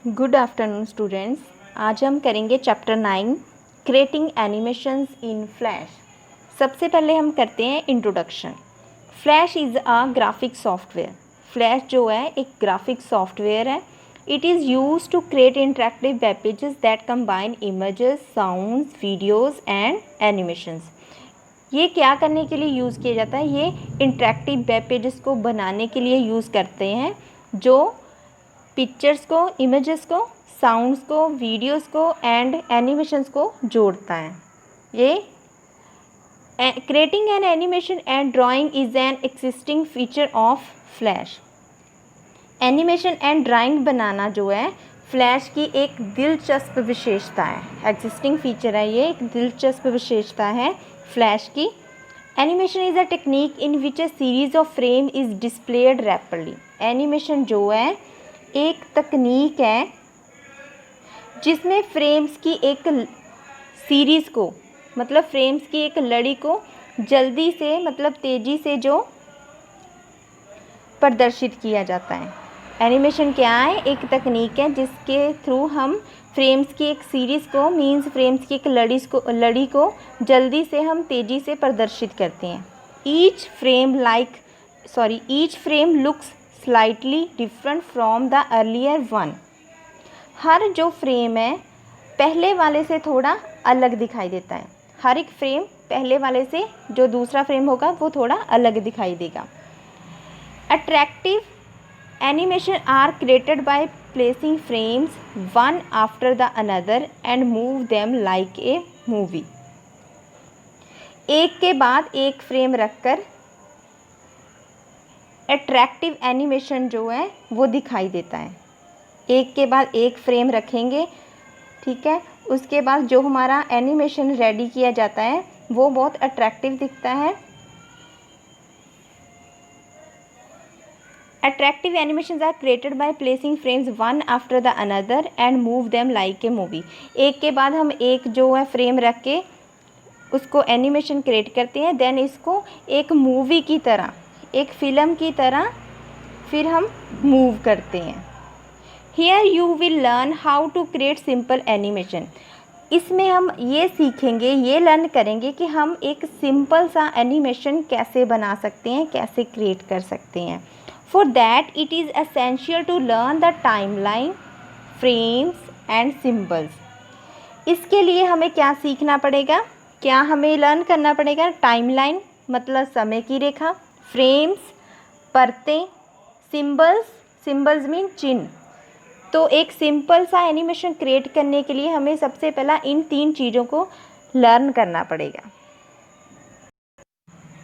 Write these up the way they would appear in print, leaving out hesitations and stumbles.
Good afternoon students. आज हम करेंगे chapter 9 creating animations in Flash. सबसे पहले हम करते हैं introduction. Flash is a graphic software. Flash जो है एक ग्राफिक सॉफ्टवेयर है। It is use to create interactive web pages that combine images, sounds, videos and animations. ये क्या करने के लिए यूज़ किया जाता है? ये इंटरेक्टिव वेब पेजेस को बनाने के लिए यूज़ करते हैं, जो पिक्चर्स को, इमेजेस को, साउंड्स को, वीडियोस को एंड एनिमेशंस को जोड़ता है। ये creating an animation and drawing is an existing feature of Flash. Animation and drawing बनाना जो है फ्लैश की एक दिलचस्प विशेषता है। एग्जिस्टिंग फीचर है, ये एक दिलचस्प विशेषता है फ्लैश की। Animation is a technique in which a series of frame is displayed rapidly. Animation जो है एक तकनीक है जिसमें फ्रेम्स की एक सीरीज़ को, मतलब फ्रेम्स की एक लड़ी को जल्दी से, मतलब तेज़ी से जो प्रदर्शित किया जाता है। एनिमेशन क्या है? एक तकनीक है जिसके थ्रू हम फ्रेम्स की एक सीरीज़ को, मीन्स फ्रेम्स की एक लड़ी को जल्दी से हम तेज़ी से प्रदर्शित करते हैं। Each frame looks slightly different from the earlier one. हर जो फ्रेम है पहले वाले से थोड़ा अलग दिखाई देता है। हर एक फ्रेम पहले वाले से, जो दूसरा फ्रेम होगा वो थोड़ा अलग दिखाई देगा। Attractive animation are created by placing frames one after the another and move them like a movie. एक के बाद एक फ्रेम रखकर अट्रैक्टिव एनिमेशन जो है वो दिखाई देता है। एक के बाद एक फ्रेम रखेंगे, ठीक है, उसके बाद जो हमारा एनिमेशन रेडी किया जाता है वो बहुत अट्रैक्टिव दिखता है। Attractive animations are created by placing frames one after the another and move them like a movie. एक के बाद हम एक जो है फ्रेम रख के उसको एनिमेशन क्रिएट करते हैं, देन इसको एक मूवी की तरह, एक फिल्म की तरह फिर हम मूव करते हैं। Here you will learn how to create simple animation। इसमें हम ये सीखेंगे, ये लर्न करेंगे कि हम एक सिंपल सा एनिमेशन कैसे बना सकते हैं, कैसे क्रिएट कर सकते हैं। For that it is essential to learn the timeline, frames and symbols। इसके लिए हमें क्या सीखना पड़ेगा? क्या हमें लर्न करना पड़ेगा? टाइमलाइन मतलब समय की रेखा, फ्रेम्स परतें, सिंबल्स मीन चिन्ह। तो एक सिंपल सा एनिमेशन क्रिएट करने के लिए हमें सबसे पहला इन 3 चीज़ों को लर्न करना पड़ेगा।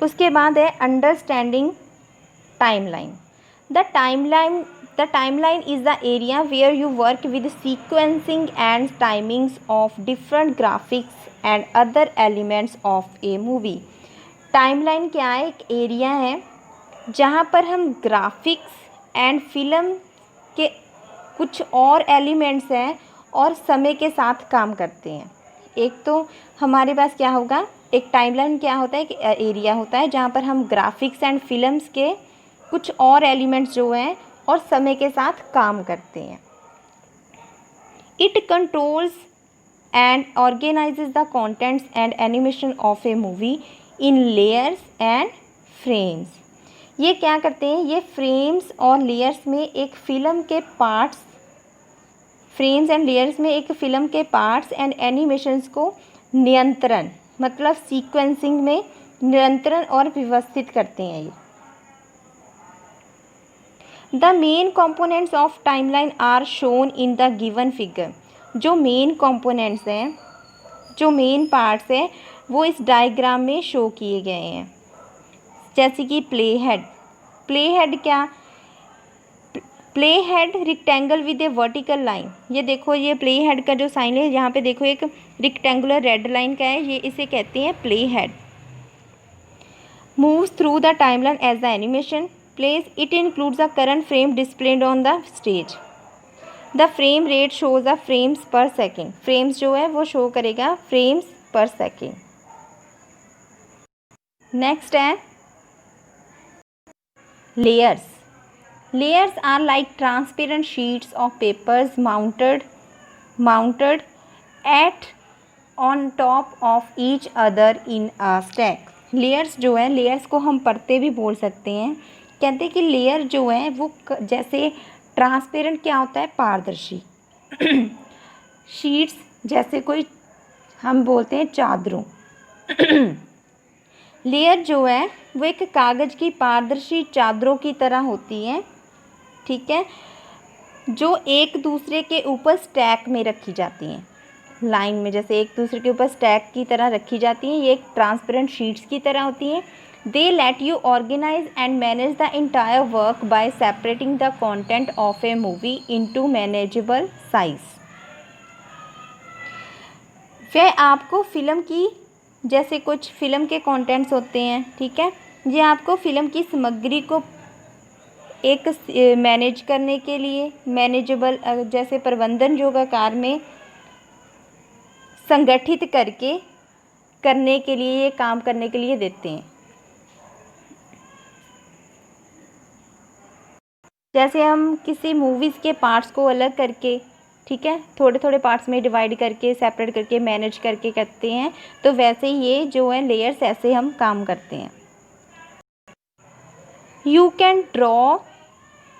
उसके बाद है understanding timeline. The timeline is the area where you work with sequencing and timings of different graphics and other elements of a movie. Timeline क्या है? एक एरिया है जहाँ पर हम ग्राफिक्स एंड फिल्म के कुछ और एलिमेंट्स हैं और समय के साथ काम करते हैं। एक तो हमारे पास क्या होगा, एक टाइमलाइन क्या होता है कि एरिया होता है जहाँ पर हम ग्राफिक्स एंड फिल्म्स के कुछ और एलिमेंट्स जो हैं और समय के साथ काम करते हैं। It controls and organises the contents and animation of a movie in layers and frames. ये क्या करते हैं? ये फ्रेम्स और लेयर्स में एक फिल्म के पार्ट्स, फ्रेम्स एंड लेयर्स में एक फिल्म के पार्ट्स एंड एनिमेशंस को नियंत्रण, मतलब सीक्वेंसिंग में नियंत्रण और व्यवस्थित करते हैं। ये the main components of timeline are shown in the given figure. जो मेन कंपोनेंट्स हैं, जो मेन पार्ट्स हैं वो इस डायग्राम में शो किए गए हैं। जैसे कि प्ले हेड क्या? Play head rectangle with A vertical line. ये देखो, ये प्ले हेड का जो साइन है यहाँ पे देखो, एक रिक्टेंगुलर रेड लाइन का है, ये इसे कहते हैं play head. Moves through the timeline as the animation plays. It includes the current frame displayed on the stage. The frame rate shows the frames per second. Frames जो है वो show करेगा फ्रेम्स पर सेकेंड। नेक्स्ट है layers. Layers are like transparent sheets of papers mounted at on top of each other in a stack. Layers जो है, layers को हम परतें भी बोल सकते हैं। कहते हैं कि लेयर जो है वो जैसे ट्रांसपेरेंट क्या होता है, पारदर्शी। शीट्स जैसे कोई हम बोलते हैं चादरों। लेयर जो है वो एक कागज़ की पारदर्शी चादरों की तरह होती है, ठीक है, जो एक दूसरे के ऊपर स्टैक में रखी जाती हैं, लाइन में जैसे एक दूसरे के ऊपर स्टैक की तरह रखी जाती हैं। ये एक ट्रांसपेरेंट शीट्स की तरह होती हैं। They let you organise and manage the entire work by separating the content of a movie into manageable size. वह आपको फ़िल्म की, जैसे कुछ फ़िल्म के कंटेंट्स होते हैं, ठीक है, ये आपको फ़िल्म की सामग्री को एक मैनेज करने के लिए, मैनेजेबल जैसे प्रबंधन जोग आकार में संगठित करने के लिए, ये काम करने के लिए देते हैं। जैसे हम किसी मूवीज़ के पार्ट्स को अलग करके, ठीक है, थोड़े थोड़े पार्ट्स में डिवाइड करके, सेपरेट करके, मैनेज करके करते हैं, तो वैसे ये जो है लेयर्स, ऐसे हम काम करते हैं। You can draw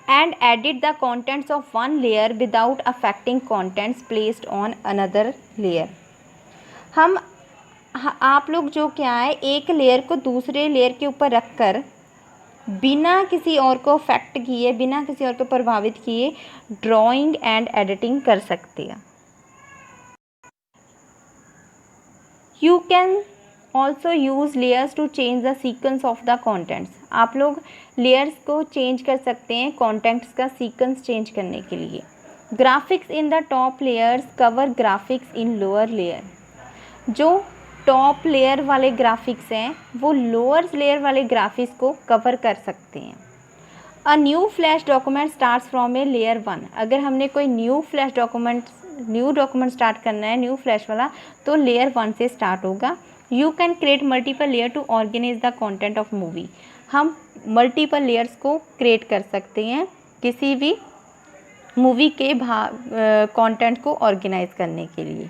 and edit the contents of one layer without affecting contents placed on another layer। आप लोग जो क्या है, एक लेयर को दूसरे लेयर के ऊपर रखकर बिना किसी और को अफेक्ट किए, बिना किसी और को प्रभावित किए ड्राइंग एंड एडिटिंग कर सकते हैं। You can also use layers to change the sequence of the contents. आप लोग लेयर्स को चेंज कर सकते हैं कॉन्टेंट्स का सीक्वेंस चेंज करने के लिए। Graphics in the top layers cover graphics in lower layer. जो टॉप लेयर वाले ग्राफिक्स हैं वो लोअर लेयर वाले ग्राफिक्स को कवर कर सकते हैं। A new flash document starts from a layer 1। अगर हमने कोई न्यू डॉक्यूमेंट स्टार्ट करना है, न्यू फ्लैश वाला, तो लेयर 1 से स्टार्ट होगा। You can create multiple layer to organize the content of movie. हम मल्टीपल लेयर्स को क्रिएट कर सकते हैं किसी भी मूवी के कंटेंट को ऑर्गेनाइज करने के लिए।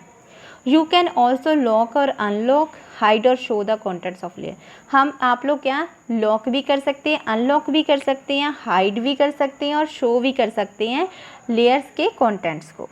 यू कैन ऑल्सो लॉक और अनलॉक, हाइड और show the contents of layer. आप लोग क्या लॉक भी कर सकते हैं, अनलॉक भी कर सकते हैं, हाइड भी कर सकते हैं और शो भी कर सकते हैं लेयर्स के कंटेंट्स को।